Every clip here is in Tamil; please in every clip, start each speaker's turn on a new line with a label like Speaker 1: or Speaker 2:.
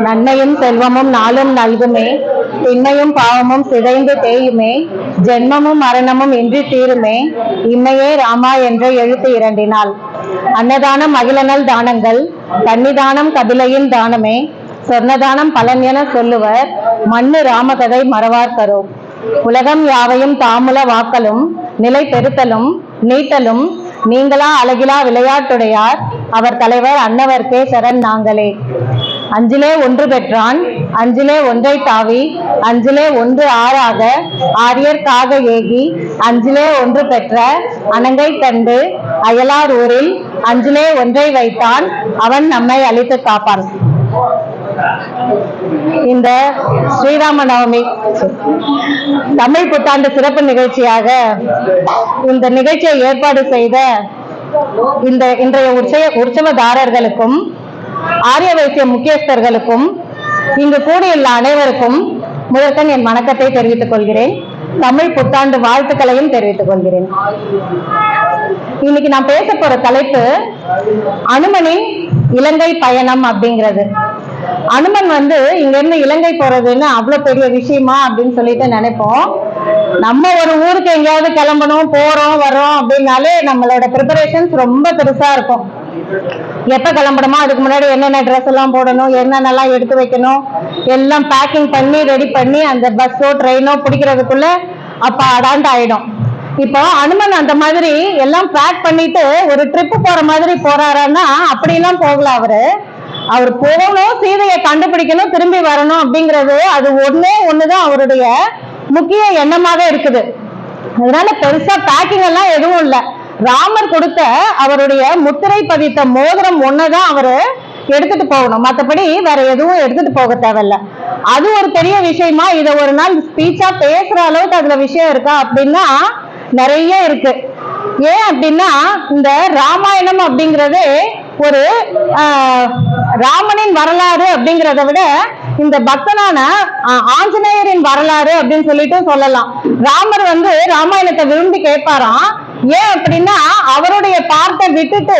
Speaker 1: நன்மையும் செல்வமும் நாளும் நல்குமே, திண்மையும் பாவமும் சிதைந்து தேயுமே, ஜென்மமும் மரணமும் இன்றி தீருமே, இம்மையே ராமா என்ற எழுத்து இரண்டினால். அன்னதானம் அகிலனல் தானங்கள், கன்னிதானம் கபிலையின் தானமே, சொர்ணதானம் பலன் என சொல்லுவர், மண்ணு ராமகதை மறவார் கரோ. உலகம் யாவையும் தாமுல வாக்கலும், நிலை பெருத்தலும் நீட்டலும், நீங்களா அழகிலா விளையாட்டுடையார், அவர் தலைவர் அன்னவர்க்கே சரண் நாங்களே. அஞ்சிலே ஒன்று பெற்றான், அஞ்சிலே ஒன்றை தாவி, அஞ்சிலே ஒன்று ஆறாக ஆரியர்க்காக ஏகி, அஞ்சிலே ஒன்று பெற்ற அணங்கை கண்டு அயலார் ஊரில், அஞ்சிலே ஒன்றை வைத்தான், அவன் நம்மை அழித்து காப்பான். இந்த ஸ்ரீராம நவமி தமிழ் புத்தாண்டு சிறப்பு நிகழ்ச்சியாக இந்த நிகழ்ச்சியை ஏற்பாடு செய்த இன்றைய உற்சவதாரர்களுக்கும் ஆரிய வைசிய முக்கியஸ்தர்களுக்கும் இங்கு கூடியுள்ள அனைவருக்கும் முதற்கண் என் வணக்கத்தை தெரிவித்துக் கொள்கிறேன். தமிழ் புத்தாண்டு வாழ்த்துக்களையும் தெரிவித்துக் கொள்கிறேன். இன்னைக்கு நான் பேச போற தலைப்பு அனுமனின் இலங்கை பயணம் அப்படிங்கிறது. அனுமன் இங்க இருந்து இலங்கை போறதுன்னு அவ்வளவு பெரிய விஷயமா அப்படின்னு சொல்லிட்டு நினைப்போம். நம்ம ஒரு ஊருக்கு எங்கேயாவது கிளம்பணும், போறோம் வரோம் அப்படின்னாலே நம்மளோட ப்ரிப்பரேஷன்ஸ் ரொம்ப பெருசா இருக்கும். எப்ப கிளம்பணுமோ அதுக்கு முன்னாடி என்னென்ன ட்ரெஸ் எல்லாம் போடணும், என்னென்னலாம் எடுத்து வைக்கணும், எல்லாம் பேக்கிங் பண்ணி ரெடி பண்ணி அந்த பஸ்ஸோ ட்ரெயினோ பிடிக்கிறதுக்குள்ள அப்ப அடாண்டு ஆயிடும். இப்போ அனுமன் அந்த மாதிரி எல்லாம் பேக் பண்ணிட்டு ஒரு ட்ரிப்பு போற மாதிரி போறாருன்னா அப்படிலாம் போகல. அவர் போகணும், சீதையை கண்டுபிடிக்கணும், திரும்பி வரணும் அப்படிங்கிறது அது ஒண்ணுதான் அவருடைய முக்கிய எண்ணமாக இருக்குது. அதனால பெருசா பேக்கிங் எல்லாம் எதுவும் இல்லை. ராமர் கொடுத்த அவருடைய முத்திரை பதித்த மோதிரம் ஒண்ணுதான் அவரு எடுத்துட்டு போகணும், மற்றபடி வேற எதுவும் எடுத்துட்டு போக தேவையில்ல. அது ஒரு பெரிய விஷயமா இதை ஒரு நாள் ஸ்பீச்சா பேசுற அளவுக்கு அதுல விஷயம் இருக்கா அப்படின்னா நிறைய இருக்கு. ஏன் அப்படின்னா இந்த ராமாயணம் அப்படிங்கிறது ஒரு ராமனின் வரலாறு அப்படிங்கிறத விட இந்த பக்தனான ஆஞ்சநேயரின் வரலாறு அப்படின்னு சொல்லிட்டு சொல்லலாம். ராமர் ராமாயணத்தை விரும்பி கேட்பாராம். ஏன் அப்படின்னா அவருடைய பார்ட்டை விட்டுட்டு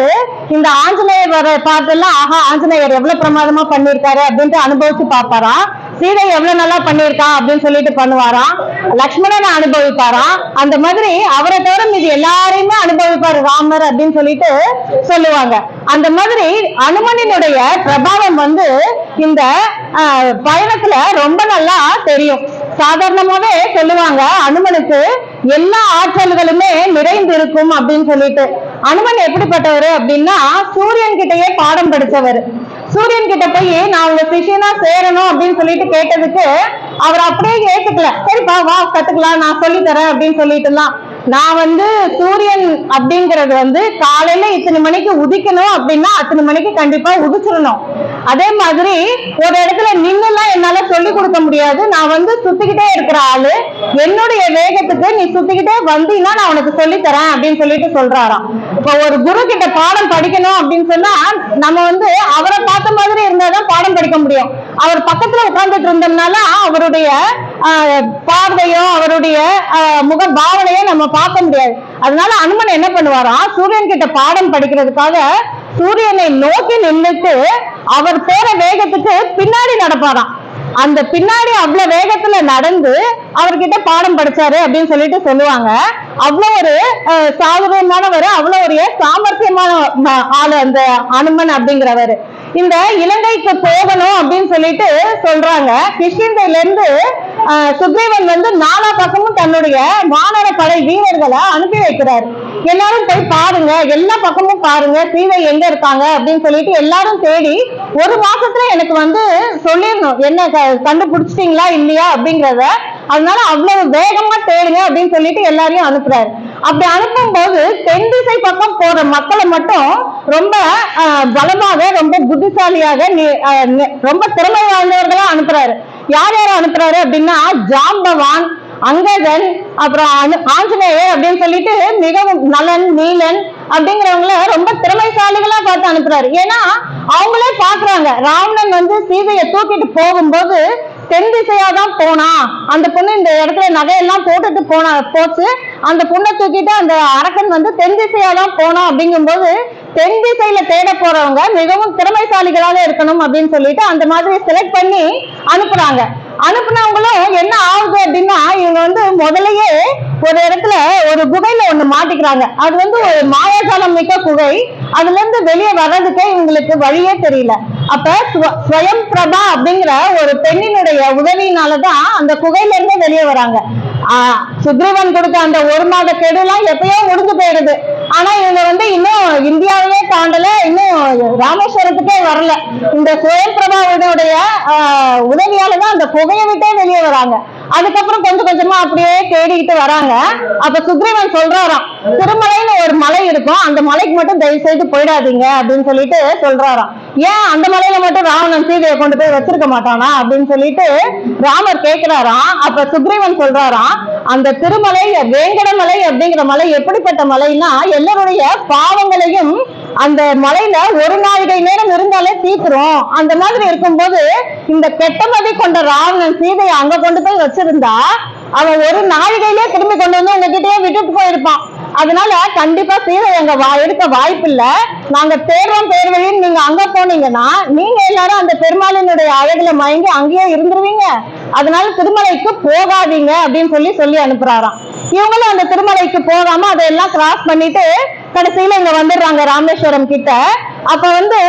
Speaker 1: இந்த ஆஞ்சநேயர் வர பார்த்தெல்லாம் ஆஹா ஆஞ்சநேயர் எவ்வளவு பிரமாதமா பண்ணிருக்காரு அப்படின்ட்டு அனுபவிச்சு பார்ப்பாராம். சீதை எவ்வளவு நல்லா பண்ணிருக்கான் அப்படின்னு சொல்லிட்டு பண்ணுவாராம். லக்ஷ்மணனை அனுபவிப்பாராம். அந்த மாதிரி அவரை தவிர மீது எல்லாரையுமே அனுபவிப்பாரு ராமர் அப்படின்னு சொல்லிட்டு சொல்லுவாங்க. அந்த மாதிரி அனுமனினுடைய பிரபாவம் இந்த பயணத்துல ரொம்ப நல்லா தெரியும். சாதாரணமாவே சொல்லுவாங்க அனுமனுக்கு எல்லா ஆற்றல்களுமே நிறைந்து இருக்கும் அப்படின்னு சொல்லிட்டு. அனுமன் எப்படிப்பட்டவர் அப்படின்னா சூரியன் கிட்டயே பாடம் படிச்சவர். சூரியன் கிட்ட போய் நான் உங்க சிஷியனா சேரணும் அப்படின்னு சொல்லிட்டு கேட்டதுக்கு அவர் அப்படியே ஏத்துக்கல. சரிப்பா வா கத்துக்கலாம், நான் சொல்லி தரேன் அப்படின்னு சொல்லிட்டுலாம். நான் சூரியன் அப்படிங்கிறது காலையில இத்தனை மணிக்கு உதிக்கணும் அப்படின்னா அத்தனை மணிக்கு கண்டிப்பா உதிச்சிடணும். அதே மாதிரி ஒரு இடத்துல நின்னுலாம் என்னால சொல்லி கொடுக்க முடியாது. நான் சுத்திக்கிட்டே இருக்கிற ஆளு, என்னுடைய வேகத்துக்கு நீ சுத்திக்கிட்டே வந்தீங்கன்னா நான் உனக்கு சொல்லி தரேன் அப்படின்னு சொல்லிட்டு சொல்றாராம். இப்ப ஒரு குரு கிட்ட பாடம் படிக்கணும் அப்படின்னு சொன்னா நம்ம அவரை பார்த்த மாதிரி இருந்தாதான் பாடம் படிக்க முடியும். அவர் பக்கத்துல உட்கார்ந்துட்டு இருந்தோம்னால அவருடைய பார்வையோ அவருடைய முக பாவனையோ நம்ம பார்க்க முடியாது. அதனால அனுமன் என்ன பண்ணுவாராம், சூரியன் கிட்ட பாடம் படிக்கிறதுக்காக சூரியனை நோக்கி நின்றுட்டு அவர் போற வேகத்துக்கு பின்னாடி நடப்பாராம். அந்த பின்னாடி அவ்வளவு வேகத்துல நடந்து அவர்கிட்ட பாடம் படிச்சாரு அப்படின்னு சொல்லிட்டு சொல்லுவாங்க. அவ்வளவு ஒரு சாதுரியமானவர், அவ்வளவு ஒரு சாமர்த்தியமான ஆளு அந்த அனுமன் அப்படிங்கிறவர். இந்த இலங்கைக்கு போகணும் அப்படின்னு சொல்லிட்டு சொல்றாங்க. கிஷ்கிந்தையில இருந்து சுக்ரீவன் நாலா பக்கமும் தன்னுடைய வானர படை வீரர்களை அனுப்பி வைக்கிறாரு. எல்லாரும் போய் பாருங்க, எல்லா பக்கமும் பாருங்க, சீதை எங்க இருக்காங்க அப்படின்னு சொல்லிட்டு எல்லாரும் தேடி ஒரு மாசத்துல எனக்கு சொல்லிடணும் என்ன கண்டுபிடிச்சிட்டீங்களா இல்லையா அப்படிங்கிறத. அதனால அவ்வளவு வேகமா தேடுங்க அப்படின்னு சொல்லிட்டு எல்லாரையும் அனுப்புறாரு. அப்படி அனுப்பும் போது தென் திசை பக்கம் போற மக்களை மட்டும் ரொம்ப பலமாக, ரொம்ப புத்திசாலியாக, ரொம்ப திறமை வாய்ந்தவர்களா அனுப்புறாரு. யார் யாரும் அனுப்புறாரு அப்படின்னா ஜாம்பவான், அங்கதன், அப்புறம் ஆஞ்சநேயர் அப்படின்னு சொல்லிட்டு மிகவும் நலன், நீலன் அப்படிங்கிறவங்கள ரொம்ப திறமைசாலிகளா பார்த்து அனுப்புறாரு. ஏன்னா அவங்களே பாக்குறாங்க ராவணன் சீதையை தூக்கிட்டு போகும்போது தென் திசையா தான் போனா, அந்த பொண்ணு இந்த இடத்துல நகையெல்லாம் போட்டுட்டு போச்சு, அந்த பொண்ணை தூக்கிட்டு அந்த அரக்கன் வந்து தென் திசையா தான் போனா அப்படிங்கும்போது தென் திசையில தேட போறவங்க மிகவும் திறமைசாலிகளாக இருக்கணும் அப்படின்னு சொல்லிட்டு அந்த மாதிரி செலக்ட் பண்ணி அனுப்புறாங்க. அனுப்புனவங்களும் என்ன ஆகுது அப்படின்னா, இவங்க வந்து முதலையே ஒரு இடத்துல ஒரு குகையில ஒண்ணு மாட்டிக்கிறாங்க. அது வந்து ஒரு மாயாஜாலம் மிக்க குகை. அதுல இருந்து வெளியே வர்றதுக்கே இவங்களுக்கு வழியே தெரியல. அப்ப ஸ்வயம் பிரபா அப்படிங்கிற ஒரு பெண்ணினுடைய உதவியினாலதான் அந்த குகையில இருந்து வெளியே வராங்க. சுக்ரீவன் கொடுத்த அந்த 1 மாத கெடுலாம் எப்பயோ முடிஞ்சு போயிடுது. ஆனா இவங்க வந்து இன்னும் இந்தியாவையே தாண்டல, இன்னும் ராமேஸ்வரத்துக்கே வரல. இந்த ஸ்வயம் பிரபாவுடைய உதவியாலதான் அந்த குகையை விட்டே வெளியே வராங்க. அதுக்கப்புறம் கொஞ்சம் கொஞ்சமா அப்படியே தேடிக்கிட்டு வராங்க. அப்ப சுக்ரீவன் சொல்றாராம், திருமலைன்னு ஒரு மலை இருக்கும், அந்த மலைக்கு மட்டும் தயவு செய்து போயிடாதீங்க அப்படின்னு சொல்லிட்டு சொல்றாராம். ஏன் அந்த மலையில மட்டும் ராவணன் சீதையை கொண்டு போய் வச்சிருக்க மாட்டானா அப்படின்னு சொல்லிட்டு ராமர் கேட்கிறாராம். அப்ப சுக்ரீவன் சொல்றாராம், அந்த திருமலை வேங்கடமலை அப்படிங்கிற மலை எப்படிப்பட்ட மலைன்னா எல்லாருடைய பாவங்களையும் அந்த மலையில ஒரு நாழிகை நேரம் இருந்தாலே தீத்துரும். அந்த மாதிரி இருக்கும்போது இந்த கெட்டமதி கொண்ட ராவணன் சீதையை அங்க கொண்டு போய் வச்சிருந்தா அவன் ஒரு நாழிகையிலே திரும்பி கொண்டு வந்து உங்ககிட்டயே விட்டுட்டு போயிருப்பான். அதனால கண்டிப்பா சீதை அங்க எடுக்க வாய்ப்பு இல்ல. நாங்க தேர்வோம் தேர்வழின்னு நீங்க அங்க போனீங்கன்னா நீங்க எல்லாரும் அந்த பெருமாளினுடைய அழகுல மயங்கி அங்கேயே இருந்துருவீங்க. அதனால திருமலைக்கு போகாதீங்க அப்படின்னு சொல்லி அனுப்புறாராம். இவங்களும் அந்த திருமலைக்கு போகாம அதையெல்லாம் கிராஸ் பண்ணிட்டு கடைசியில இங்க வந்துடுறாங்க ராமேஸ்வரம் கிட்ட. அப்ப வந்து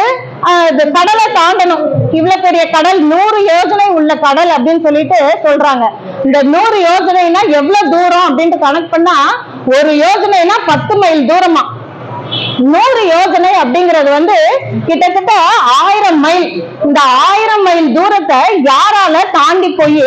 Speaker 1: கடலை தாண்டணும். இவ்வளவு பெரிய கடல், 100 யோஜனை உள்ள கடல் அப்படின்னு சொல்லிட்டு சொல்றாங்க. இந்த 100 யோஜனைனா எவ்வளவு தூரம் அப்படின்ட்டு கணக்கு பண்ணா 1 யோஜனைனா 10 மைல் தூரமா. 100 யோஜனை அப்படிங்கிறது வந்து கிட்டத்தட்ட 1000 மைல். இந்த 1000 மைல் தூரத்தை யாரால தாண்டி போய்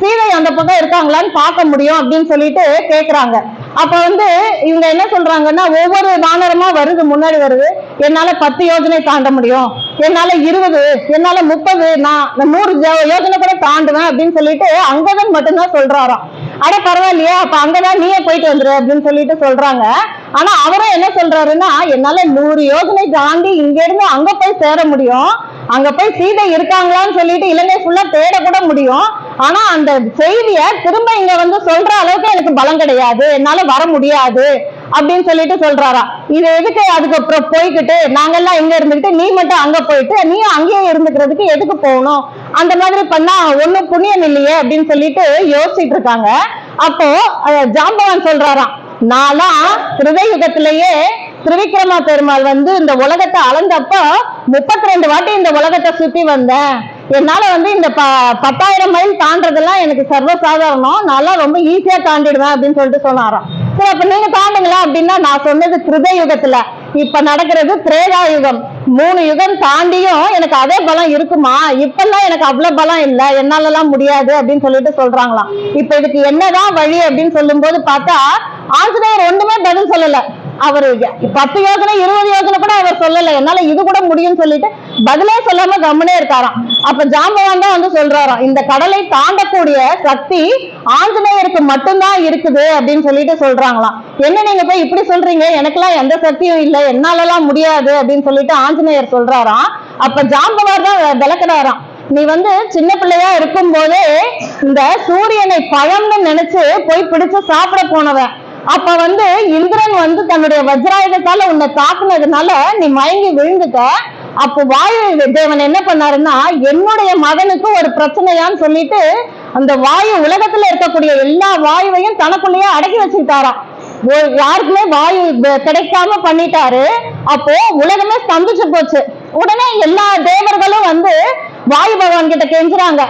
Speaker 1: சீதை அந்த பக்கம் இருக்காங்களான்னு பார்க்க முடியும் அப்படின்னு சொல்லிட்டு கேக்குறாங்க. அப்ப வந்து இவங்க என்ன சொல்றாங்கன்னா, ஒவ்வொரு வானரமா வருது, முன்னாடி வருது, என்னால 10 யோஜனை தாண்ட முடியும், என்னால 20, என்னால 30, நான் 100 யோஜனை கூட தாண்டுவேன் அப்படின்னு சொல்லிட்டு அங்கதான் மட்டும்தான் சொல்றாராம். அட பரவாயில்லையா, அப்ப அங்கதான் நீயே போயிட்டு வந்துரு அப்படின்னு சொல்லிட்டு சொல்றாங்க. ஆனா அவரும் என்ன சொல்றாருன்னா, என்னால 100 யோஜனை தாண்டி இங்க இருந்து அங்க போய் சேர முடியும், அங்க போய் சீதை இருக்காங்களான்னு சொல்லிட்டு இலங்கை ஃபுல்லா தேட கூட முடியும். ஆனா அந்த செய்திய திரும்ப இங்க வந்து சொல்ற அளவுக்கு எனக்கு பலம் கிடையாது, என்னால வர முடியாது அப்படின்னு சொல்லிட்டு சொல்றாரா. இது எதுக்கு அதுக்கப்புறம் போய்கிட்டு நாங்கெல்லாம் இங்க இருந்துகிட்டு நீ மட்டும் அங்க போயிட்டு நீ அங்கேயே இருந்துக்கிறதுக்கு எதுக்கு போகணும், அந்த மாதிரி பண்ணா ஒண்ணும் புண்ணியம் இல்லையே அப்படின்னு சொல்லிட்டு யோசிச்சுட்டு இருக்காங்க. அப்போ ஜாம்பவான் சொல்றாராம், நான்லாம் ஹிருதயுகத்திலேயே திரிவிக்ரமா பெருமாள் வந்து இந்த உலகத்தை அளந்தப்ப 32 வாட்டி இந்த உலகத்தை சுத்தி வந்தேன். என்னால வந்து இந்த 10,000 மைல் தாண்டதெல்லாம் எனக்கு சர்வசாதாரணம், நல்லா ரொம்ப ஈஸியா தாண்டிடுவேன் அப்படின்னு சொல்லிட்டு சொன்னாராம். சரி, அப்ப நீங்க தாண்டுங்களா அப்படின்னா, நான் சொன்னது கிருதயுகத்துல, இப்ப நடக்கிறது திரேதாயுகம். 3 யுகம் தாண்டியும் எனக்கு அதே பலம் இருக்குமா? இப்பெல்லாம் எனக்கு அவ்வளவு பலம் இல்லை, என்னால எல்லாம் முடியாது அப்படின்னு சொல்லிட்டு சொல்றாங்களாம். இப்ப இதுக்கு என்னதான் வழி அப்படின்னு சொல்லும் போது பார்த்தா ஆஞ்சநேயர் ஒண்ணுமே பதில் சொல்லல. அவரு 10 யோஜனை 20 யோஜனை கூட அவர் சொல்லல, என்னால இது கூட முடியும்னு சொல்லிட்டு பதிலே சொல்லாம கம்முனே இருக்காராம். அப்ப ஜாம்பவான் தான் வந்து சொல்றாராம், இந்த கடலை தாண்டக்கூடிய சக்தி ஆஞ்சநேயருக்கு மட்டும்தான் இருக்குது அப்படின்னு சொல்லிட்டு சொல்றாங்களாம். என்ன நீங்க போய் இப்படி சொல்றீங்க, எனக்கெல்லாம் எந்த சக்தியும் இல்லை, என்னாலலாம் முடியாது அப்படின்னு சொல்லிட்டு ஆஞ்சநேயர் சொல்றாராம். அப்ப ஜாம்பவான் தான் விளக்குறாராம், நீ வந்து சின்ன பிள்ளையா இருக்கும் போதே இந்த சூரியனை பழம்னு நினைச்சு போய் பிடிச்சு சாப்பிட போனவன். அப்ப வந்து இந்திரன் வந்து தன்னுடைய வஜ்ராயுதத்தால உன்னை தாக்குனதுனால நீ மயங்கி விழுந்துட்ட. அப்போ வாயு தேவன் என்ன பண்ணாருன்னா, என்னுடைய மகனுக்கு ஒரு பிரச்சனையான்னு சொல்லிட்டு அந்த வாயு உலகத்துல இருக்கக்கூடிய எல்லா வாயுவையும் தனக்குள்ளேயே அடக்கி வச்சுக்கிட்டாராம். யாருக்குமே வாயு கிடைக்காம பண்ணிட்டாரு. அப்போ உலகமே ஸ்தம்பிச்சு போச்சு. உடனே எல்லா தேவர்களும் வந்து வாயு பகவான் கிட்ட கெஞ்சுறாங்க,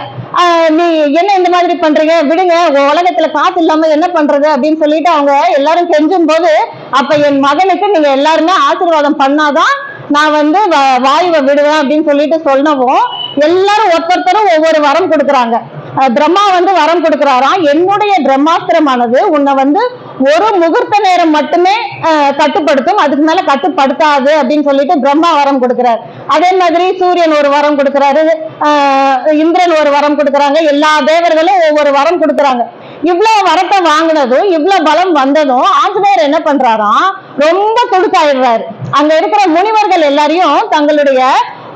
Speaker 1: நீ என்ன இந்த மாதிரி பண்றீங்க, விடுங்க, உலகத்துல காத்து இல்லாம என்ன பண்றது அப்படின்னு சொல்லிட்டு அவங்க எல்லாரும் கெஞ்சும் போது, அப்ப என் மகனுக்கு நீங்க எல்லாருமே ஆசீர்வாதம் பண்ணாதான் நான் வந்து வாயுவை விடுவேன் அப்படின்னு சொல்லிட்டு சொன்னவும் எல்லாரும் ஒருத்தரும் ஒவ்வொரு வரம் கொடுக்குறாங்க. பிரம்மா வந்து வரம் கொடுக்கிறாராம், என்னுடைய பிரம்மாஸ்திரமானது உன்னை வந்து ஒரு முகூர்த்த நேரம் மட்டுமே கட்டுப்படுத்தும், அதுக்கு மேல கட்டுப்படுத்தாது அப்படின்னு சொல்லிட்டு பிரம்மா வரம் கொடுக்கிறார். அதே மாதிரி சூரியன் ஒரு வரம் கொடுக்கிறாரு, இந்திரன் ஒரு வரம் கொடுக்குறாங்க, எல்லா தேவர்களும் ஒவ்வொரு வரம் கொடுக்குறாங்க. இவ்வளவு வரத்தை வாங்கினதும் இவ்வளவு பலம் வந்ததும் ஆஞ்சநேயர் என்ன பண்றாராம், ரொம்ப கொடுக்காயிடுறாரு. அங்க இருக்கிற முனிவர்கள் எல்லாரையும் தங்களுடைய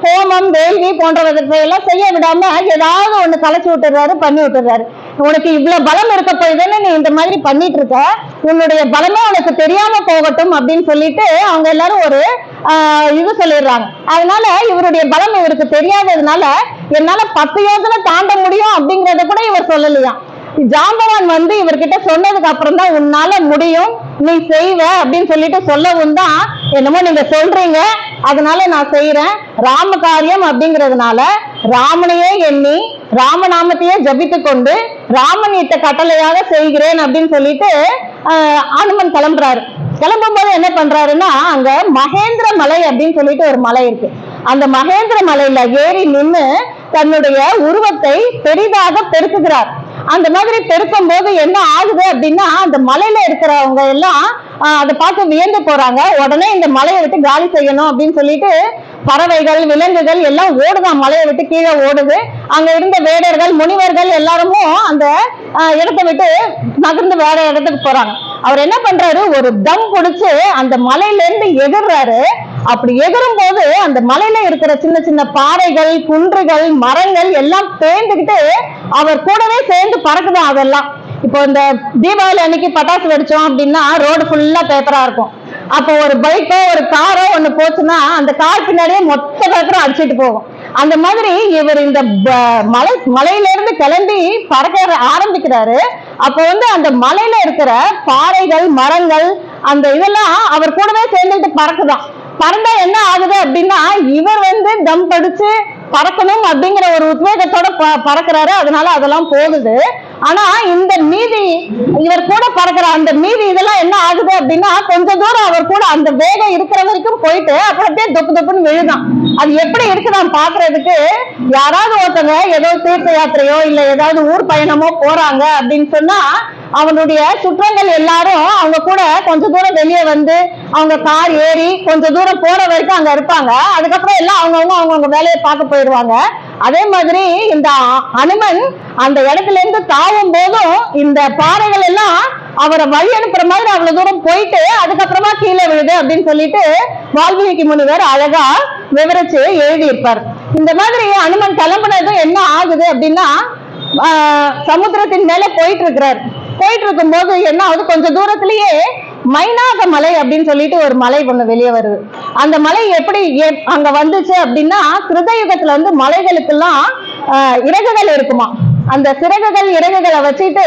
Speaker 1: ஹோமம் வேள்வி போன்றவற்றை எல்லாம் செய்ய விடாம ஏதாவது ஒண்ணு கலைச்சு விட்டுறாரு, பண்ணி விட்டுறாரு. உனக்கு இவ்வளவு பலம் இருக்க போய்தானே நீ இந்த மாதிரி பண்ணிட்டு இருக்க, உன்னுடைய பலமே உனக்கு தெரியாம போகட்டும் அப்படின்னு சொல்லிட்டு அவங்க எல்லாரும் ஒரு இது சொல்லிடுறாங்க. அதனால இவருடைய பலம் இவருக்கு தெரியாததுனால என்னால 10 யோஜனை தாண்ட முடியும் அப்படிங்கறத கூட இவர் சொல்லலையாம். ஜாம்பவான் வந்து இவர்கிட்ட சொன்னதுக்கு அப்புறம் தான் உன்னால முடியும், நீ செய்வ அப்படின்னு சொல்லிட்டு சொல்லவும் தான் என்னமோ நீங்க சொல்றீங்க, அதனால நான் செய்யறேன், ராம காரியம் அப்படிங்கிறதுனால ராமனையே எண்ணி ராமநாமத்தையே ஜபித்து கொண்டு ராமன் இட்ட கட்டளையாக செய்கிறேன் அப்படின்னு சொல்லிட்டு அனுமன் கிளம்புறாரு. கிளம்பும் போது என்ன பண்றாருன்னா, அங்க மகேந்திர மலை அப்படின்னு சொல்லிட்டு ஒரு மலை இருக்கு. அந்த மகேந்திர மலையில ஏறி நின்று தன்னுடைய உருவத்தை பெரிதாக பெருக்குகிறார். அந்த மாதிரி பெருக்கும் போது என்ன ஆகுது அப்படின்னா, அந்த மலையில இருக்கிறவங்க எல்லாம் அதை பார்த்து வியந்து போறாங்க. உடனே இந்த மலையை விட்டு காலி செய்யணும் அப்படின்னு சொல்லிட்டு பறவைகள் விலங்குகள் எல்லாம் ஓடுதான், மலையை விட்டு கீழே ஓடுது. அங்க இருந்த வேடர்கள் முனிவர்கள் எல்லாருமே அந்த இடத்தை விட்டு நகர்ந்து வேற இடத்துக்கு போறாங்க. அவர் என்ன பண்றாரு, ஒரு தம் பிடிச்சு அந்த மலையில இருந்து எதிர்றாரு. அப்படி எதிரும் போது அந்த மலையில இருக்கிற சின்ன சின்ன பாறைகள் குன்றுகள் மரங்கள் எல்லாம் சேர்ந்துக்கிட்டு அவர் கூடவே சேர்ந்து பறக்குதான். அதெல்லாம் இப்போ இந்த தீபாவளி அன்னைக்கு பட்டாசு வெடிச்சோம் அப்படின்னா ரோடு ஃபுல்லா பேப்பரா இருக்கும். அப்போ ஒரு பைக்கோ ஒரு காரோ ஒண்ணு போச்சுன்னா அந்த கார் பின்னாடியே மொத்த பேப்பரும் அடிச்சுட்டு போகும். அந்த மாதிரி இவர் இந்த மலையில இருந்து கிளம்பி பறக்க ஆரம்பிக்கிறாரு. அப்போ வந்து அந்த மலையில இருக்கிற பாறைகள் மரங்கள் அந்த இதெல்லாம் அவர் கூடவே சேர்ந்துட்டு பறக்குதான். பறந்தா என்ன ஆகுது அப்படின்னா, இவர் வந்து தம் படிச்சு பறக்கணும் அப்படிங்கிற ஒரு உத்வேகத்தோட பறக்கிறாரு, அதனால அதெல்லாம் போகுது. ஆனா இந்த மீதி இவர் கூட பறக்கிற அந்த மீதி இதெல்லாம் என்ன ஆகுது அப்படின்னா, கொஞ்ச தூரம் அவர் கூட அந்த வேகம் இருக்கிற வரைக்கும் போயிட்டு அப்புறம் அப்படியே தொப்பு தொப்புன்னு விழுதான். அது எப்படி இருக்குதான் பாக்குறதுக்கு யாராவது ஒருத்தங்க ஏதோ தீர்த்த யாத்திரையோ இல்ல ஏதாவது ஊர் பயணமோ போறாங்க அப்படின்னு சொன்னா அவனுடைய சுற்றங்கள் எல்லாரும் அவங்க கூட கொஞ்ச தூரம் வெளியே வந்து அவங்க கார் ஏறி கொஞ்ச தூரம் போற வரைக்கும் அங்க இருப்பாங்க. அதுக்கப்புறம் எல்லாம் அவங்கவுங்க வேலையை பார்க்க போயிடுவாங்க. அதே மாதிரி இந்த அனுமன் அந்த இடத்துல இருந்து தாவும் போதும் இந்த பாறைகள் எல்லாம் அவரை வழி அனுப்புற மாதிரி அவ்வளவு தூரம் போயிட்டு அதுக்கப்புறமா கீழே விழுது அப்படின்னு சொல்லிட்டு வால்மீகி முனிவர் அழகா விவரிச்சு எழுதி இருப்பார். இந்த மாதிரி அனுமன் கிளம்புனதும் என்ன ஆகுது அப்படின்னா, சமுத்திரத்தின் மேல போயிட்டு இருக்கும் போது என்ன ஆகுது, கொஞ்சம் தூரத்திலேயே மைனாக மலை அப்படின்னு சொல்லிட்டு ஒரு மலை ஒண்ணு வெளியே வருது. அந்த மலை எப்படி அங்க வந்துச்சு அப்படின்னா, கிருதயுகத்துல வந்து மலைகளுக்கெல்லாம் இறகுகள் இருக்குமா. அந்த இறகுகளை வச்சுட்டு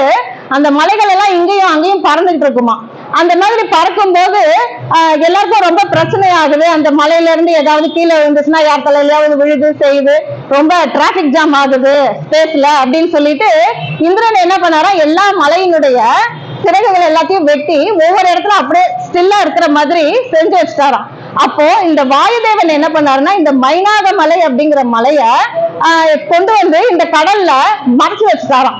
Speaker 1: அந்த மலைகள் எல்லாம் இங்கேயும் அங்கேயும் பறந்துகிட்டு இருக்குமா. அந்த மாதிரி பறக்கும் போது எல்லாருக்கும் ரொம்ப பிரச்சனை ஆகுது. அந்த மலையில இருந்து ஏதாவது கீழே விழுந்துச்சுன்னா யார் தலையிலாவது விழுது செய்யுது, ரொம்ப டிராபிக் ஜாம் ஆகுது ஸ்பேஸ்ல அப்படின்னு சொல்லிட்டு இந்திரன் என்ன பண்ணாரா, எல்லா மலையினுடைய சிறகுகள் எல்லாத்தையும் வெட்டி ஒவ்வொரு இடத்துல அப்படியே ஸ்டில்லா இருக்கிற மாதிரி செஞ்சு வச்சுட்டாராம். அப்போ இந்த வாயுதேவன் என்ன பண்ணாருன்னா, இந்த மைனாக மலை அப்படிங்கிற மலைய கொண்டு வந்து இந்த கடல்ல மறைச்சு வச்சுட்டாராம்.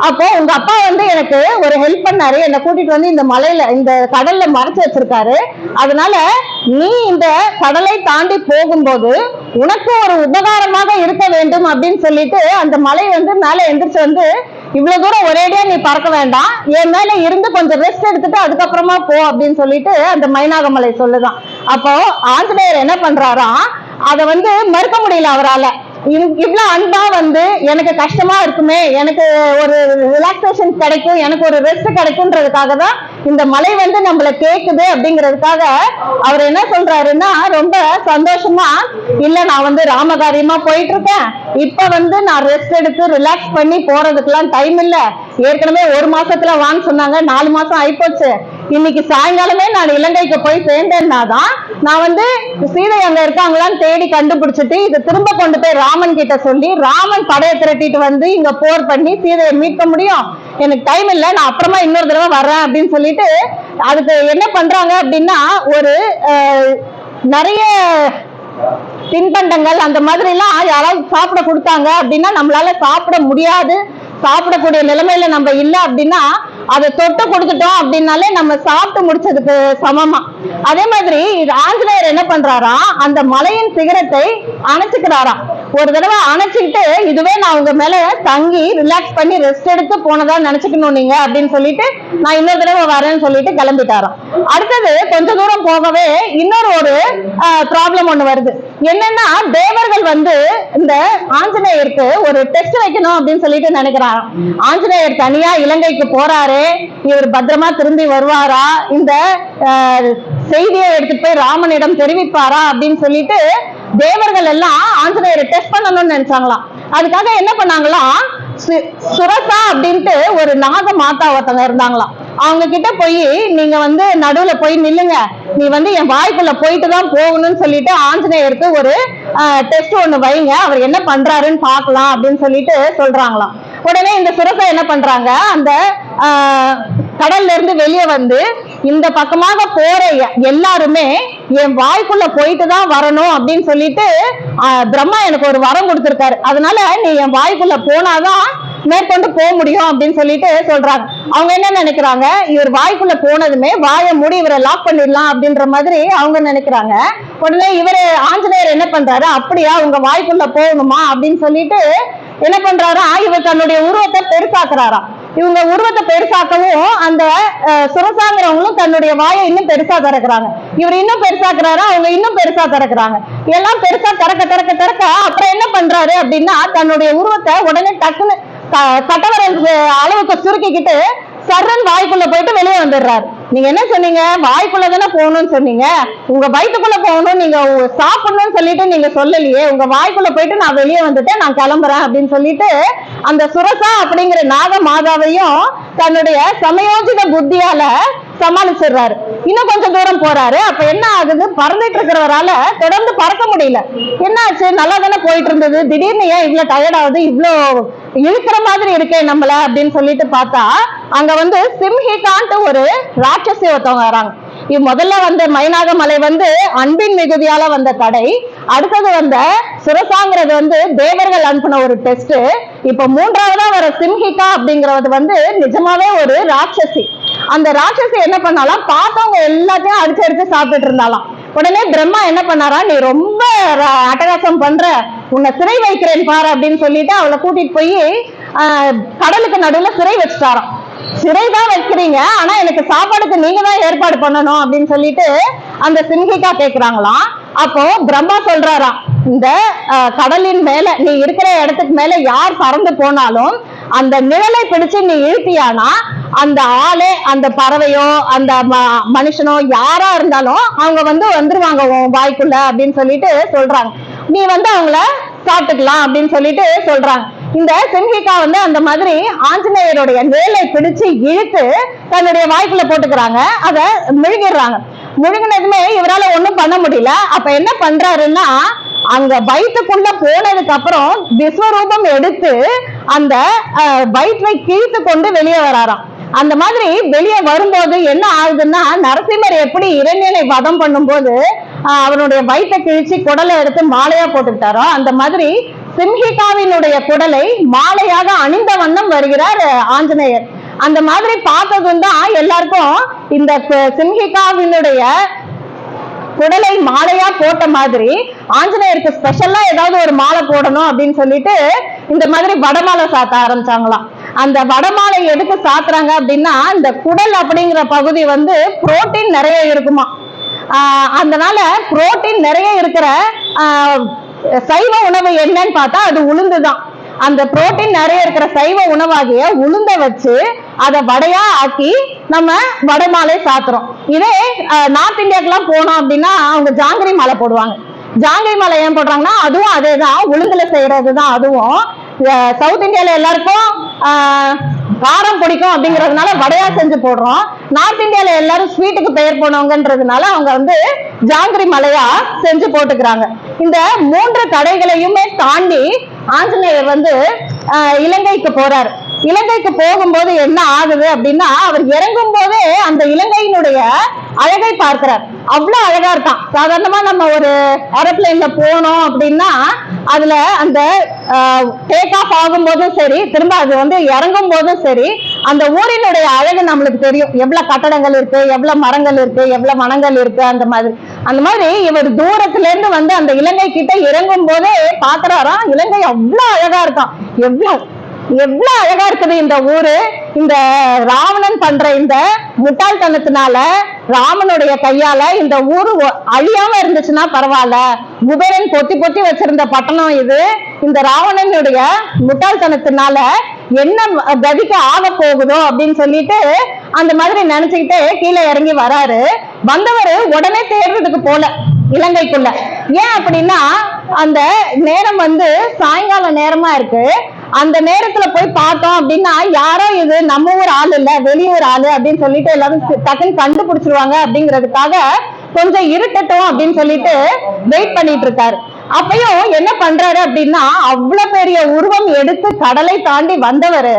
Speaker 1: அப்போ உங்க அப்பா வந்து எனக்கு ஒரு ஹெல்ப் பண்ணாரு, என்னை கூட்டிட்டு வந்து இந்த மலையில இந்த கடல்ல மறைச்சு வச்சிருக்காரு. அதனால நீ இந்த கடலை தாண்டி போகும்போது உனக்கு ஒரு உபகாரமாக இருக்க வேண்டும் அப்படின்னு சொல்லிட்டு அந்த மலை வந்து மேல எந்திரிச்சு வந்து, இவ்வளவு தூரம் ஒரேடியா நீ பறக்க வேண்டாம், என் மேல இருந்து கொஞ்சம் ரெஸ்ட் எடுத்துட்டு அதுக்கப்புறமா போ அப்படின்னு சொல்லிட்டு அந்த மைனாகமலை சொல்லுதான். அப்போ ஆஞ்சநேயர் என்ன பண்றாரா, அதை வந்து மறுக்க முடியல அவரால. இவ்வளவு அன்பா வந்து எனக்கு கஷ்டமா இருக்குமே, எனக்கு ஒரு ரிலாக்ஸேஷன் கிடைக்கும், எனக்கு ஒரு ரெஸ்ட் கிடைக்கும்ன்றதுக்காக தான் இந்த மலை வந்து நம்மள கேக்குது அப்படிங்கிறதுக்காக அவர் என்ன சொல்றாருன்னா, ரொம்ப சந்தோஷமா இல்ல நான் வந்து ராமகாரியமா போயிட்டு இருக்கேன், இப்ப வந்து நான் ரெஸ்ட் எடுத்து ரிலாக்ஸ் பண்ணி போறதுக்கெல்லாம் டைம் இல்ல, ஏற்கனவே 1 மாசத்துல வாங்க சொன்னாங்க, 4 மாசம் ஆயிப்போச்சு, இன்னைக்கு சாயங்காலமே நான் இலங்கைக்கு போய் சேர்ந்தேன்னா தான் நான் வந்து சீதை அங்க இருக்காங்களான்னு தேடி கண்டுபிடிச்சிட்டு இது திரும்ப கொண்டு போய் ராமன் கிட்ட சொல்லி ராமன் படையை திரட்டிட்டு வந்து இங்க போர் பண்ணி சீதையை மீட்க முடியும், எனக்கு டைம் இல்லை, நான் அப்புறமா இன்னொரு தடவை வர்றேன் அப்படின்னு சொல்லிட்டு அதுக்கு என்ன பண்றாங்க அப்படின்னா, ஒரு நிறைய தின்பண்டங்கள் அந்த மாதிரி எல்லாம் யாராவது சாப்பிட கொடுத்தாங்க அப்படின்னா நம்மளால சாப்பிட முடியாது, சாப்பிடக்கூடிய நிலைமையில நம்ம இல்ல அப்படின்னா அதை தொட்டு கொடுத்துட்டோம் அப்படின்னாலே நம்ம சாப்பிட்டு முடிச்சதுக்கு சமமா. அதே மாதிரி ஆஞ்சநேயர் என்ன பண்றாரா, அந்த மலையின் சிகரத்தை அணைச்சுக்கிறாராம். ஒரு தடவை அணைச்சுக்கிட்டு இதுவே நான் உங்க மேல தங்கி ரிலாக்ஸ் பண்ணி ரெஸ்ட் எடுத்து போனதா நினைச்சுக்கணும் நீங்க அப்படின்னு சொல்லிட்டு நான் இன்னொரு தடவை வரேன்னு சொல்லிட்டு கிளம்பிட்டாராம். அடுத்தது கொஞ்ச தூரம் போகவே இன்னொரு ஒரு ப்ராப்ளம் ஒண்ணு வருது. என்னன்னா தேவர்கள் வந்து இந்த ஆஞ்சநேயருக்கு ஒரு டெஸ்ட் வைக்கணும் அப்படின்னு சொல்லிட்டு நினைக்கிறாராம். ஆஞ்சநேயர் தனியா இலங்கைக்கு போறாரு, இவர் பத்திரமா திரும்பி வருவாரா, இந்த செய்தியை எடுத்துட்டு போய் ராமனிடம் தெரிவிப்பாரா அப்படின்னு சொல்லிட்டு தேவர்கள் எல்லாம் ஆஞ்சநேயரை டெஸ்ட் பண்ணணும்னு நினைச்சாங்களாம். அதுக்காக என்ன பண்ணாங்களாம், சுரசா அப்படின்ட்டு ஒரு நாக மாதா ஒருத்தவங்க இருந்தாங்களாம். அவங்க கிட்ட போய் நீங்க வந்து நடுவுல போய் நில்லுங்க, நீ வந்து என் வாய்க்குள்ள போயிட்டு தான் போகணும்னு சொல்லிட்டு ஆஞ்சநேயருக்கு ஒரு டெஸ்ட் ஒண்ணு வைங்க, அவர் என்ன பண்றாருன்னு பாக்கலாம் அப்படின்னு சொல்லிட்டு சொல்றாங்களாம். உடனே இந்த சுரசா என்ன பண்றாங்க, அந்த கடல்ல இருந்து வெளியே வந்து இந்த பக்கமாக போற எல்லாருமே என் வாய்க்குள்ள போயிட்டு தான் வரணும் அப்படின்னு சொல்லிட்டு பிரம்மா எனக்கு ஒரு வரம் கொடுத்திருக்காரு, அதனால நீ என் வாய்க்குள்ள போனாதான் மேற்கொண்டு போக முடியும் அப்படின்னு சொல்லிட்டு சொல்றாங்க. அவங்க என்ன நினைக்கிறாங்க, இவர் வாய்க்குள்ள போனதுமே வாயை மூடி இவரை லாக் பண்ணிடலாம் அப்படின்ற மாதிரி அவங்க நினைக்கிறாங்க. உடனே இவரு ஆஞ்சநேயர் என்ன பண்றாரு, அப்படியா உங்க வாய்க்குள்ள போகணுமா அப்படின்னு சொல்லிட்டு என்ன பண்றாரா, இவர் தன்னுடைய உருவத்தை பெருசாக்குறாராம். இவங்க உருவத்தை பெருசாக்கவும் அந்த சுரசாங்கிறவங்களும் தன்னுடைய வாயை இன்னும் பெருசா திறக்கிறாங்க. இவர் இன்னும் பெருசாக்குறாரு, அவங்க இன்னும் பெருசா திறக்கிறாங்க. எல்லாம் பெருசா திறக்க திறக்க திறக்க அப்புறம் என்ன பண்றாரு அப்படின்னா தன்னுடைய உருவத்தை உடனே டக்குன்னு கட்டவரல் அளவுக்கு சுருக்கிக்கிட்டு சர்ரன் வாய்க்குள்ள போயிட்டு வெளியே வந்துடுறாரு. நீங்க என்ன சொன்னீங்க, வாய்க்குள்ள தானே போகணும்னு சொன்னீங்க, உங்க வயிற்றுக்குள்ள போகணும், நீங்க சாப்பிடணும்னு சொல்லிட்டு நீங்க சொல்லலையே, உங்க வாய்க்குள்ள போயிட்டு நான் வெளியே வந்துட்டேன், நான் கிளம்புறேன் அப்படின்னு சொல்லிட்டு அந்த சுரசா அப்படிங்கிற நாக மாதாவையும் தன்னுடைய சமயோஜித புத்தியால சமாளிச்சிடுறாரு. இன்னும் கொஞ்சம் தூரம் போறாரு. அப்ப என்ன ஆகுது, பறந்துட்டு இருக்கிறவரால தொடர்ந்து பறக்க முடியல. என்ன ஆச்சு, நல்லா தானே போயிட்டு இருந்தது, திடீர்னு ஏன் இவ்வளவு டயர்ட் ஆகுது, இவ்வளோ இழுக்கிற மாதிரி இருக்கே நம்மள அப்படின்னு சொல்லிட்டு பார்த்தா அங்க வந்து சிம்ஹிகான்ட்டு ஒரு ராட்சசி ஒருத்தவங்க வராங்க. இது முதல்ல வந்த மைனாக மலை வந்து அன்பின் மிகுதியால வந்த தடை, அடுத்தது வந்த சுரசாங்கிறது வந்து தேவர்கள் அனுப்பின ஒரு டெஸ்ட், இப்ப மூன்றாவதா வர சிம்ஹிகா அப்படிங்கிறது வந்து நிஜமாவே ஒரு ராட்சசி. அந்த ராட்சசி என்ன பண்ணாலாம், பார்த்தவங்க எல்லாத்தையும் அடிச்சு அடிச்சு சாப்பிட்டுட்டு இருந்தாலாம். உடனே பிரம்மா என்ன பண்ணாரா, நீ ரொம்ப அட்டகாசம் பண்ற, உன்னை சிறை வைக்கிறேன் பாரு அப்படின்னு சொல்லிட்டு அவளை கூட்டிட்டு போய் கடலுக்கு நடுவுல சிறை வச்சுட்டாராம். சிறைதான் வைக்கிறீங்க, ஆனா எனக்கு சாப்பாடுக்கு நீங்க தான் ஏற்பாடு பண்ணணும் அப்படின்னு சொல்லிட்டு அந்த சிம்ஹிகா கேக்குறாங்களாம். அப்போ பிரம்மா சொல்றாராம், இந்த கடலின் மேல நீ இருக்கிற இடத்துக்கு மேல யார் பறந்து போனாலும் அந்த நிழலை பிடிச்சு நீ இழுத்தியானா அந்த ஆளே, அந்த பறவையோ அந்த மனுஷனோ யாரா இருந்தாலும் அவங்க வந்து வந்துருவாங்க உன் வாய்க்குள்ள அப்படின்னு சொல்லிட்டு சொல்றாங்க. நீ வந்து அவங்கள சாப்பிட்டுக்கலாம் அப்படின்னு சொல்லிட்டு சொல்றாங்க. இந்த சிம்ஹிகா வந்து அந்த மாதிரி ஆஞ்சநேயருடைய நிழலை பிடிச்சு இழுத்து தன்னுடைய வாய்க்குள்ள போட்டுக்கிறாங்க, அதை முழுகிடுறாங்க. முழுகினதுமே இவரால ஒண்ணும் பண்ண முடியல. அப்ப என்ன பண்றாருன்னா, அங்க வயிற்றுக்குள்ள போனதுக்கு அப்புறம் விஸ்வரூபம் எடுத்து அந்த வயிற்றை கிழித்து கொண்டு வெளியே வராராம். அந்த மாதிரி வெளியே வரும்போது என்ன ஆகுதுன்னா, நரசிம்மர் எப்படி இரண்யனை வதம் பண்ணும் போது அவனுடைய வயிற்றை கிழிச்சு குடலை எடுத்து மாலையா போட்டுக்கிட்டாரோ, அந்த மாதிரி சிம்ஹிகாவினுடைய குடலை மாலையாக அணிந்த வண்ணம் வருகிறார் ஆஞ்சநேயர். அந்த மாதிரி பார்த்ததும் தான் எல்லாருக்கும் இந்த சிம்ஹிகாவினுடைய குடலை மாலையா போட்ட மாதிரி ஆஞ்சநேயருக்கு ஸ்பெஷலா ஏதாவது ஒரு மாலை போடணும் அப்படின்னு சொல்லிட்டு இந்த மாதிரி வடமாலை சாத்த ஆரம்பிச்சாங்களாம். அந்த வடமாலை எதுக்கு சாத்துறாங்க அப்படின்னா, இந்த குடல் அப்படிங்கிற பகுதி வந்து புரோட்டீன் நிறைய இருக்குமா, அதனால புரோட்டீன் நிறைய இருக்கிற சைவ உணவு என்னன்னு பார்த்தா அது உளுந்துதான். அந்த புரோட்டீன் நிறைய இருக்கிற சைவ உணவாகிய உளுந்த வச்சு அதை வடையா ஆக்கி நம்ம வடமாலை சாத்துறோம். இதே நார்த் இந்தியாவுக்குலாம் போனோம் அப்படின்னா அவங்க ஜாங்கிரி மாலை போடுவாங்க. ஜாங்கிரி மாலை ஏன் போடுறாங்கன்னா அதுவும் அதேதான், உளுந்துல செய்யறதுதான். அதுவும் சவுத் இந்தியால எல்லாருக்கும் காரம் பிடிக்கும் அப்படிங்கறதுனால வடையா செஞ்சு போடுறோம். நார்த் இந்தியால எல்லாரும் ஸ்வீட்டுக்கு பெயர் போனவங்கன்றதுனால அவங்க வந்து ஜாங்கிரி மலையா செஞ்சு போட்டுக்கிறாங்க. இந்த 3 தடைகளையுமே தாண்டி ஆஞ்சநேயர் வந்து இலங்கைக்கு போறாரு. இலங்கைக்கு போகும்போது என்ன ஆகுது அப்படின்னா, அவர் இறங்கும் போதே அந்த இலங்கையினுடைய அழகை பார்க்கிறார். அவ்வளவு அழகா இருக்கான். சாதாரணமா நம்ம ஒரு ஏரோப்ளைன்ல போனோம் அப்படின்னா அதுல அந்த டேக் ஆஃப் ஆகும் போதும் சரி, திரும்ப அது வந்து இறங்கும் போதும் சரி, அந்த ஊரினுடைய அழகு நம்மளுக்கு தெரியும். எவ்வளவு கட்டடங்கள் இருக்கு, எவ்வளவு மரங்கள் இருக்கு, எவ்வளவு வனங்கள் இருக்கு, அந்த மாதிரி இவர் தூரத்துல இருந்து வந்து அந்த இலங்கை கிட்ட இறங்கும் போதே பாக்குறாராம், இலங்கை அவ்வளவு அழகா இருக்கான். எவ்வளவு எவ்வளவு அழகா இருக்குது இந்த ஊரு. இந்த ராவணன் பண்ற இந்த முட்டாள்தனத்தினால ராமனுடைய கையால இந்த ஊரு அழியாம இருந்துச்சுன்னா பரவாயில்ல. குபேரன் பொத்தி பொத்தி வச்சிருந்த பட்டணம் இது. இந்த ராவணனுடைய முட்டாள்தனத்தினால என்ன கதிக்கு ஆக போகுதோ அப்படின்னு சொல்லிட்டு அந்த மாதிரி நினைச்சுக்கிட்டு கீழே இறங்கி வராரு. வந்தவர் உடனே தேடுறதுக்கு போல இலங்கைக்குள்ள. ஏன் அப்படின்னா அந்த நேரம் சாயங்கால நேரமா இருக்கு. அந்த நேரத்துல போய் பார்த்தோம் அப்படின்னா யாரோ இது நம்ம ஊர் ஆளு இல்ல, வெளியூர் ஆளு அப்படின்னு சொல்லிட்டு எல்லாரும் டக்குன்னு கண்டுபிடிச்சிருவாங்க அப்படிங்கிறதுக்காக கொஞ்சம் இருட்டட்டும் அப்படின்னு சொல்லிட்டு வெயிட் பண்ணிட்டு இருக்காரு. அப்பயும் என்ன பண்றாரு அப்படின்னா அவ்வளவு பெரிய உருவம் எடுத்து கடலை தாண்டி வந்தவரு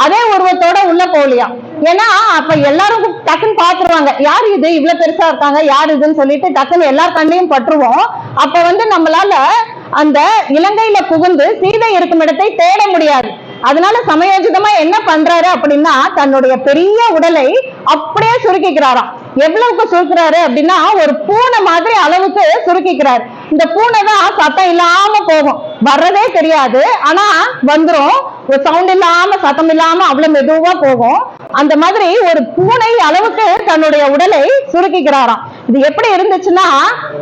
Speaker 1: அதே உருவத்தோட உள்ள போலியா. ஏன்னா அப்ப எல்லாரும் டக்குன்னு பாத்துருவாங்க, யாரு இது இவ்வளவு பெருசா இருக்காங்க, யாரு இதுன்னு சொல்லிட்டு டக்குன்னு எல்லார் கண்ணையும் பற்றுவோம். அப்ப நம்மளால அந்த இலங்கையில புகுந்து சீதை இருக்கும் இடத்தை தேட முடியாது. அதனால சமயோஜிதமா என்ன பண்றாரு அப்படின்னா தன்னுடைய பெரிய உடலை அப்படியே சுருக்கிக்கிறாராம். எவ்வளவுக்கு சுருக்கிறாரு அப்படின்னா ஒரு பூனை மாதிரி அளவுக்கு சுருக்கிக்கிறாரு. இந்த பூனை தான் சத்தம் இல்லாம போகும், வர்றதே தெரியாது, ஆனா வந்துரும். ஒரு சவுண்ட் இல்லாம சத்தம் இல்லாம அவ்வளவு மெதுவா போகும். அந்த மாதிரி ஒரு பூனை அளவுக்கு தன்னுடைய உடலை சுருக்கிக்கிறாராம். இது எப்படி இருந்துச்சுன்னா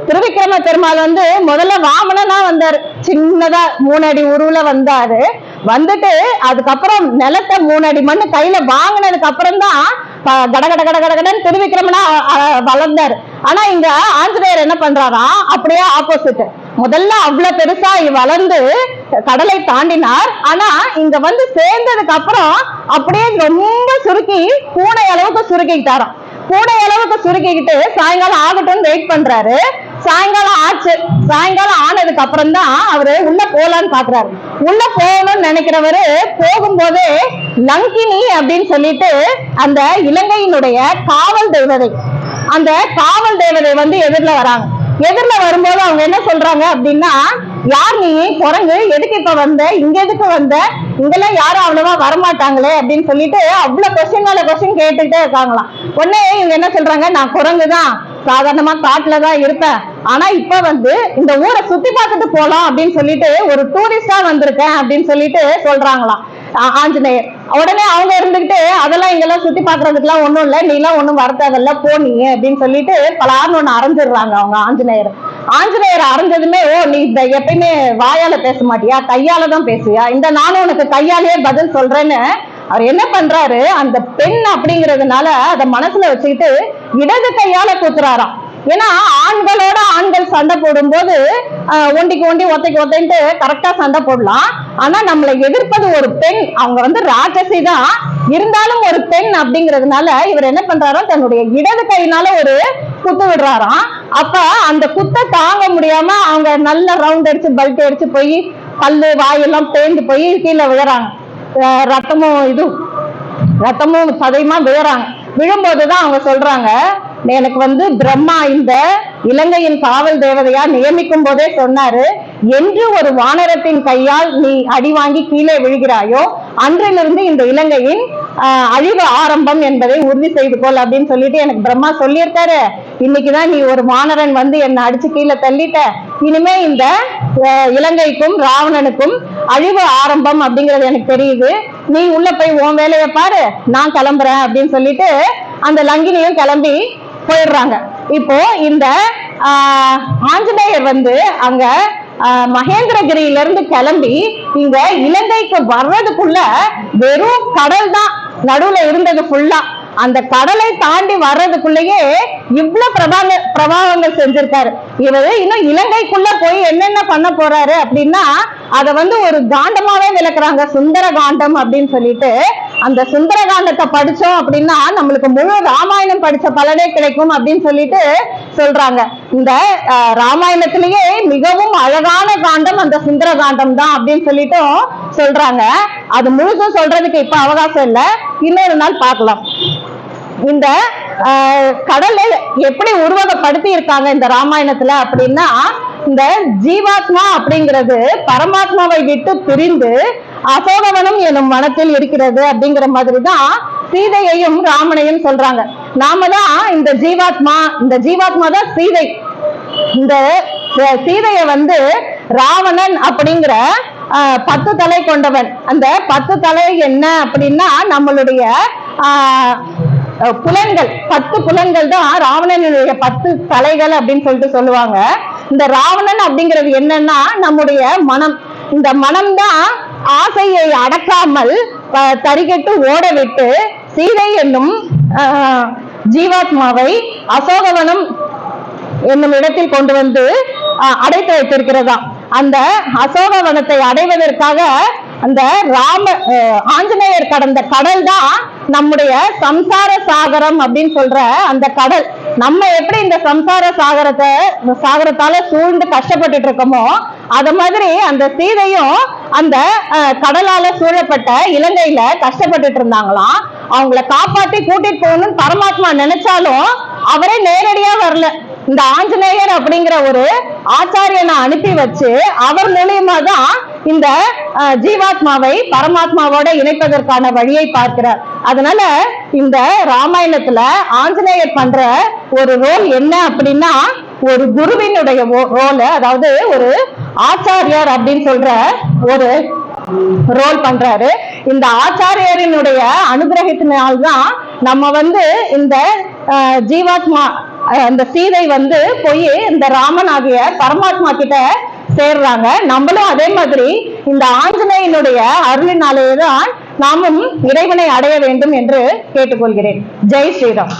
Speaker 1: திருவிக்கிரம பெருமாள் முதல்ல வாமனனா வந்தாரு. சின்னதா 3 அடி உருவுல வந்தாரு. வந்துட்டு அதுக்கப்புறம் நிலத்தை 3 அடி மண்ணு கையில வாங்கினதுக்கு அப்புறம் தான் கடகட கடகடன்னு திருவிக்கிரமனா வளர்ந்தாரு. ஆனா இங்க ஆஞ்சநேயர் என்ன பண்றாரா அப்படியே ஆப்போசிட். முதல்ல அவ்வளவு பெருசா வளர்ந்து கடலை தாண்டினார். ஆனா இங்க சேர்ந்ததுக்கு அப்புறம் அப்படியே ரொம்ப சுருக்கி பூனை அளவுக்கு சுருக்கிட்டாராம். பூனை அளவுக்கு சுருக்கிக்கிட்டு சாயங்காலம் ஆகட்டும் வெயிட் பண்றாரு. சாயங்காலம் ஆச்சு. சாயங்காலம் ஆனதுக்கு அப்புறம் தான் அவரு உள்ள போலான்னு பாக்குறாரு. உள்ள போகணும்னு நினைக்கிறவரு போகும்போதே லங்கினி அப்படின்னு சொல்லிட்டு அந்த இலங்கையினுடைய காவல் தேவதை, அந்த காவல் தேவதை எதிரில வராங்க. எதிரில வரும்போது அவங்க என்ன சொல்றாங்க அப்படின்னா, யார் நீ குரங்கு, எதுக்கு இப்ப வந்த, இங்க எதுக்கு வந்த, இங்கெல்லாம் யாரும் அவ்வளவா வரமாட்டாங்களே அப்படின்னு சொல்லிட்டு அவ்வளவு கொஸ்டின் கேட்டுட்டே இருக்காங்களாம். உடனே இவங்க என்ன சொல்றாங்க, நான் குரங்குதான், சாதாரணமா காட்டுலதான் இருப்பேன், ஆனா இப்ப இந்த ஊரை சுத்தி பார்த்துட்டு போலாம் அப்படின்னு சொல்லிட்டு ஒரு டூரிஸ்டா வந்திருக்கேன் அப்படின்னு சொல்லிட்டு சொல்றாங்களாம் ஆஞ்சநேயர். உடனே அவங்க இருந்துகிட்டு அதெல்லாம் இங்கெல்லாம் சுத்தி பாக்குறதுக்கு எல்லாம் ஒண்ணும் இல்ல, நீ எல்லாம் ஒண்ணும் வரத்தேவையில்ல போனீங்க அப்படின்னு சொல்லிட்டு பலார்னு ஒண்ணு அரைஞ்சிடுறாங்க அவங்க ஆஞ்சநேயர். ஆஞ்சநேயர் அரைஞ்சதுமே, ஓ நீ இந்த எப்பயுமே வாயால பேச மாட்டியா, கையால தான் பேசுவியா, இந்த நானும் உனக்கு கையாலேயே பதில் சொல்றேன்னு அவர் என்ன பண்றாரு, அந்த பெண் அப்படிங்கிறதுனால அதை மனசுல வச்சுக்கிட்டு இடது கையால குத்துறாராம். ஏன்னா ஆண்களோட ஆண்கள் சண்டை போடும்போது ஒண்டிக்கு ஒண்டி ஒத்தைக்கு ஒத்தைன்ட்டு கரெக்டா சண்டை போடலாம். ஆனா நம்மளை எதிர்ப்பது ஒரு பெண், அவங்க ராட்சசி தான், இருந்தாலும் ஒரு பெண் அப்படிங்கிறதுனால இவர் என்ன பண்றாரோ தன்னுடைய இடது கையினால ஒரு குத்து விடுறாராம். அப்ப அந்த குத்தை தாங்க முடியாம அவங்க நல்ல ரவுண்ட் அடிச்சு பல்ட்டி அடிச்சு போய் பல்லு வாயெல்லாம் தேய்ந்து போய் கீழே விழுறாங்க. ரத்தமும் சதையுமா விழுறாங்க. விழும்போதுதான் அவங்க சொல்றாங்க, எனக்கு பிரம்மா இந்த இலங்கையின் காவல் தேவதையா நியமிக்கும் போதே சொன்னாரு, என்று ஒரு வானரத்தின் கையால் நீ அடி வாங்கி கீழே விழுகிறாயோ அன்றிலிருந்து இந்த இலங்கையின் அழிவு ஆரம்பம் என்பதை உறுதி செய்து கொள் அப்படின்னு சொல்லிட்டு எனக்கு பிரம்மா சொல்லியிருக்காரு. இன்னைக்குதான் நீ ஒரு வானரன் என்னை அடிச்சு கீழே தள்ளிட்ட, இனிமே இந்த இலங்கைக்கும் ராவணனுக்கும் அழிவு ஆரம்பம் அப்படிங்கிறது எனக்கு தெரியுது, நீ உள்ள போய் உன் வேலையை பாரு, நான் கிளம்புறேன் அப்படின்னு சொல்லிட்டு அந்த லங்கினியும் கிளம்பி போயிடுறாங்க. இப்போ இந்த ஆஞ்சநேயர் அங்க மகேந்திரகிரியில இருந்து கிளம்பி இங்க இலங்கைக்கு வர்றதுக்குள்ள வெறும் கடல் தான் நடுவுல இருந்தது ஃபுல்லா. அந்த கடலை தாண்டி வர்றதுக்குள்ளேயே இவ்வளவு பிரபாவங்கள் செஞ்சிருக்காரு இவரு. இன்னும் இலங்கைக்குள்ள போய் என்னென்ன பண்ண போறாரு அப்படின்னா அத ஒரு காண்டமாவே விளக்குறாங்க, சுந்தர காண்டம் அப்படின்னு சொல்லிட்டு. அந்த சுந்தர காண்டத்தை படிச்சோம் அப்படின்னா நம்மளுக்கு முழு ராமாயணம் படிச்ச பலனே கிடைக்கும் அப்படின்னு சொல்லிட்டு சொல்றாங்க. இந்த ராமாயணத்திலேயே மிகவும் அழகான காண்டம் அந்த சுந்தர காண்டம் தான் அப்படின்னு சொல்லிட்டு சொல்றாங்க. அது முழுசும் சொல்றதுக்கு இப்ப அவகாசம் இல்லை, இன்னொரு நாள் பார்க்கலாம். இந்த கடலை எப்படி உருவகப்படுத்தி இருக்காங்க இந்த ராமாயணத்துல அப்படின்னா, இந்த ஜீவாத்மா அப்படிங்கிறது பரமாத்மாவை விட்டு பிரிந்து அசோகவனம் எனும் வனத்தில் இருக்கிறது அப்படிங்கிற மாதிரிதான் சீதையையும் ராமனையும் சொல்றாங்க. நாம தான் இந்த ஜீவாத்மா தான் சீதை. இந்த சீதைய ராவணன் அப்படிங்கிற 10 தலை கொண்டவன். அந்த 10 தலை என்ன அப்படின்னா நம்மளுடைய புலன்கள், 10 புலன்கள் தான் ராவணனுடைய 10 தலைகள் அப்படின்னு சொல்லிட்டு சொல்லுவாங்க. இந்த ராவணன் அப்படிங்கிறது என்னன்னா நம்முடைய மனம். இந்த மனம்தான் ஆசையை அடக்காமல் தறிகட்டு ஓட விட்டு சீதை என்னும் ஜீவாத்மாவை அசோகவனம் என்னும் இடத்தில் கொண்டு வந்து அடைத்து வைத்திருக்கிறதா. அந்த அசோகவனத்தை அடைவதற்காக அந்த ஆஞ்சநேயர் கடந்த கடல் தான் நம்முடைய சம்சார சாகரம் அப்படின்னு சொல்ற அந்த கடல். நம்ம எப்படி இந்த சம்சார சாகரத்தால சூழ்ந்து கஷ்டப்பட்டுட்டு இருக்கோமோ அத மாதிரி அந்த சீதையும் அந்த கடலால சூழப்பட்ட இலங்கையில கஷ்டப்பட்டுட்டு இருந்தாங்களாம். அவங்கள காப்பாத்தி கூட்டிட்டு போகணும்னு பரமாத்மா நினைச்சாலும் அவரே நேரடியா வரல. இந்த ஆஞ்சநேயர் அப்படிங்கிற ஒரு ஆச்சாரியனை அனுப்பி வச்சு அவர் மூலியமா தான் இந்த ஜீவாத்மாவை பரமாத்மாவோட இணைப்பதற்கான வழியை பார்க்கிறார். அதனால இந்த ராமாயணத்துல ஆஞ்சநேயர் பண்ற ஒரு ரோல் என்ன அப்படின்னா ஒரு குருவினுடைய ரோல், அதாவது ஒரு ஆச்சாரியார் அப்படின்னு சொல்ற ஒரு ரோல் பண்றாரு. இந்த ஆச்சாரியரினுடைய அனுகிரகத்தினால்தான் நம்ம இந்த ஜீவாத்மா அந்த சீதை போய் இந்த ராமன் ஆகிய பரமாத்மா கிட்ட சேர்றாங்க. நம்மளும் அதே மாதிரி இந்த ஆஞ்சநேயனுடைய அருளினாலேதான் நாமும் இறைவனை அடைய வேண்டும் என்று கேட்டுக்கொள்கிறேன். ஜெய் ஸ்ரீராம்.